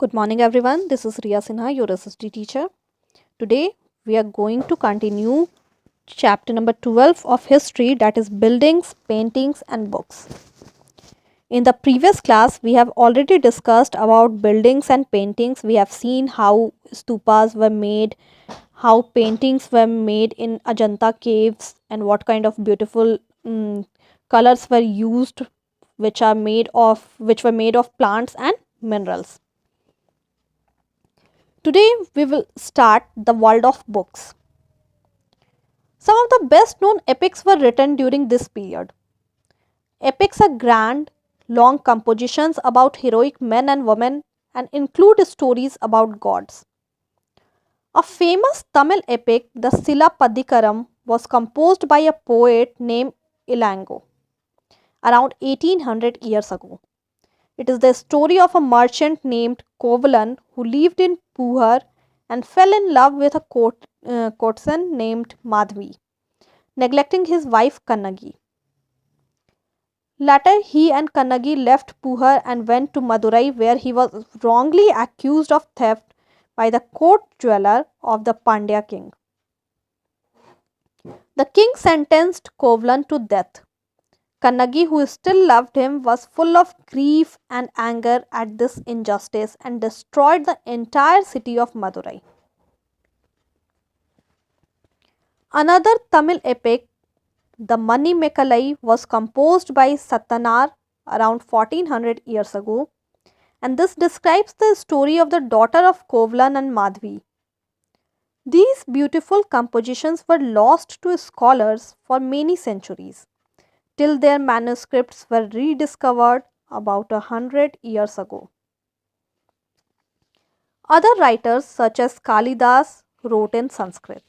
Good morning, everyone. This is Riya Sinha, your SST teacher. Today, we are going to continue chapter number 12 of history, that is buildings, paintings, and books. In the previous class, we have already discussed about buildings and paintings. We have seen how stupas were made, how paintings were made in Ajanta caves, and what kind of beautiful colors were used, which were made of plants and minerals. Today we will start the world of books. Some of the best known epics were written during this period. Epics are grand, long compositions about heroic men and women and include stories about gods. A famous Tamil epic, the Sila Padikaram, was composed by a poet named Ilango around 1800 years ago. It is the story of a merchant named Kovalan who lived in Puhar and fell in love with a courtesan named Madhvi, neglecting his wife Kannagi. Later, he and Kannagi left Puhar and went to Madurai, where he was wrongly accused of theft by the court jeweler of the Pandya king. The king sentenced Kovalan to death. Kannagi, who still loved him, was full of grief and anger at this injustice and destroyed the entire city of Madurai. Another Tamil epic, the Mani Mekalai, was composed by Satanar around 1400 years ago, and this describes the story of the daughter of Kovalan and Madhvi. These beautiful compositions were lost to scholars for many centuries, till their manuscripts were rediscovered about 100 years ago. Other writers such as Kalidas wrote in Sanskrit.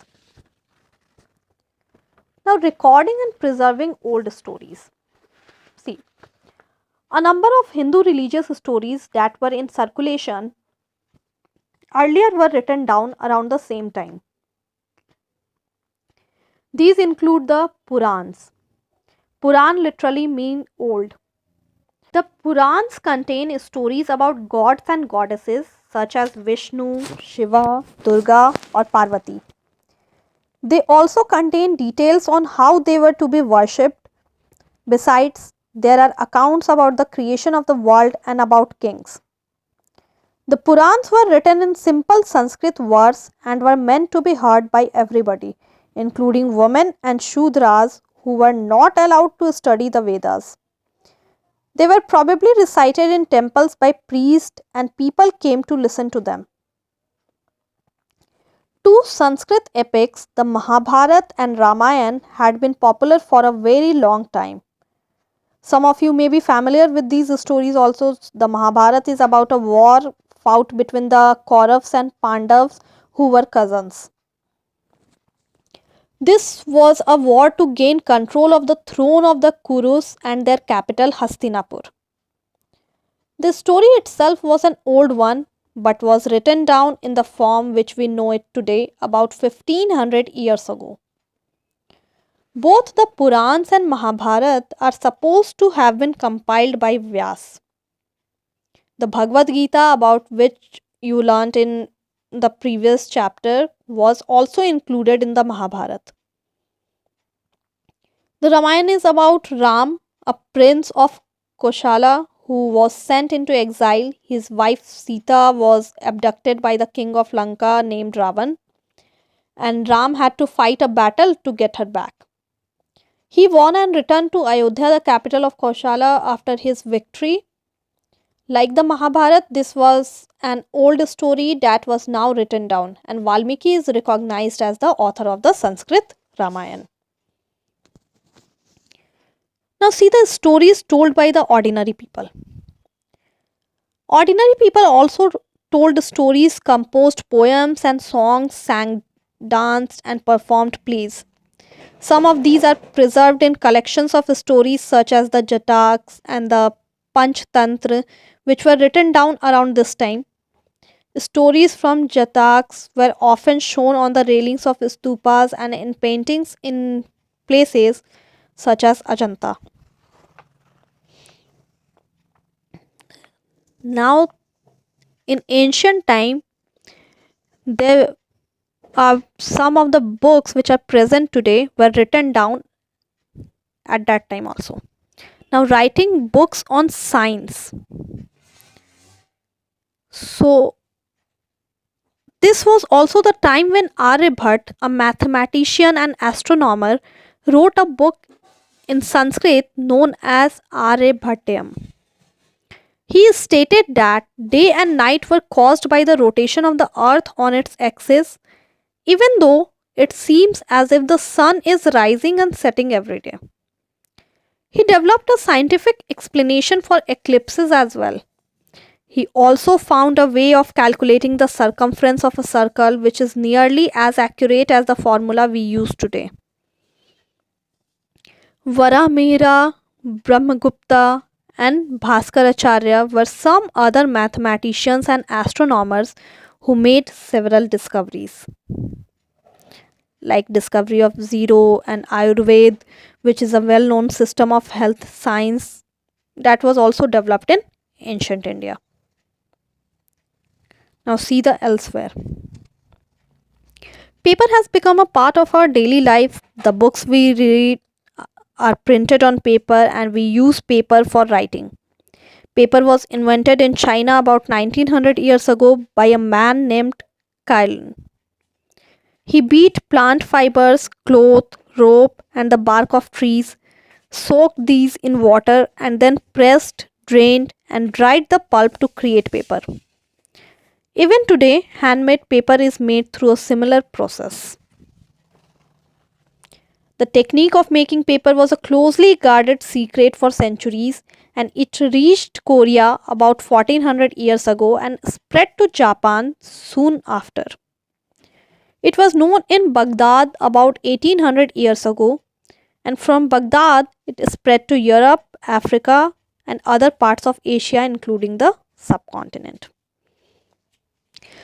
Now, recording and preserving old stories. See, a number of Hindu religious stories that were in circulation earlier were written down around the same time. These include the Purans. Puran literally mean old. The Purans contain stories about gods and goddesses such as Vishnu, Shiva, Durga, or Parvati. They also contain details on how they were to be worshipped. Besides, there are accounts about the creation of the world and about kings. The Purans were written in simple Sanskrit verse and were meant to be heard by everybody, including women and Shudras who were not allowed to study the Vedas. They were probably recited in temples by priests and people came to listen to them. Two Sanskrit epics, the Mahabharata and Ramayana, had been popular for a very long time. Some of you may be familiar with these stories also. The Mahabharata is about a war fought between the Kauravas and Pandavas who were cousins. This was a war to gain control of the throne of the Kurus and their capital Hastinapur. The story itself was an old one but was written down in the form which we know it today about 1500 years ago. Both the Purans and Mahabharata are supposed to have been compiled by Vyas. The Bhagavad Gita, about which you learnt in the previous chapter, was also included in the Mahabharata. The Ramayana is about Ram, a prince of Koshala who was sent into exile. His wife Sita was abducted by the king of Lanka named Ravan, and Ram had to fight a battle to get her back. He won and returned to Ayodhya, the capital of Koshala, after his victory. Like the Mahabharata, this was an old story that was now written down, and Valmiki is recognized as the author of the Sanskrit Ramayana. Now, see the stories told by the ordinary people. Ordinary people also told stories, composed poems and songs, sang, danced, and performed plays. Some of these are preserved in collections of stories such as the Jataks and the Panchtantra, which were written down around this time. Stories from Jataks were often shown on the railings of stupas and in paintings in places such as Ajanta. Now, in ancient time, there are some of the books which are present today were written down at that time also. Now, writing books on science. So, this was also the time when Aryabhat, a mathematician and astronomer, wrote a book in Sanskrit known as Aryabhatyam. He stated that day and night were caused by the rotation of the earth on its axis, even though it seems as if the sun is rising and setting every day. He developed a scientific explanation for eclipses as well. He also found a way of calculating the circumference of a circle which is nearly as accurate as the formula we use today. Varamihira, Brahmagupta, and Bhaskaracharya were some other mathematicians and astronomers who made several discoveries, like discovery of zero and Ayurveda, which is a well-known system of health science that was also developed in ancient India. Now see the elsewhere. Paper has become a part of our daily life. The books we read are printed on paper and we use paper for writing. Paper was invented in China about 1900 years ago by a man named Kylan. He beat plant fibers, cloth, rope, and the bark of trees, soaked these in water, and then pressed, drained, and dried the pulp to create paper. Even today, handmade paper is made through a similar process. The technique of making paper was a closely guarded secret for centuries, and it reached Korea about 1400 years ago and spread to Japan soon after. It was known in Baghdad about 1800 years ago, and from Baghdad it spread to Europe, Africa, and other parts of Asia, including the subcontinent.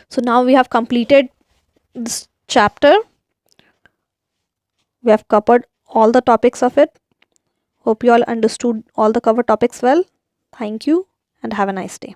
So now we have completed this chapter. We have covered all the topics of it. Hope you all understood all the covered topics well. Thank you and have a nice day.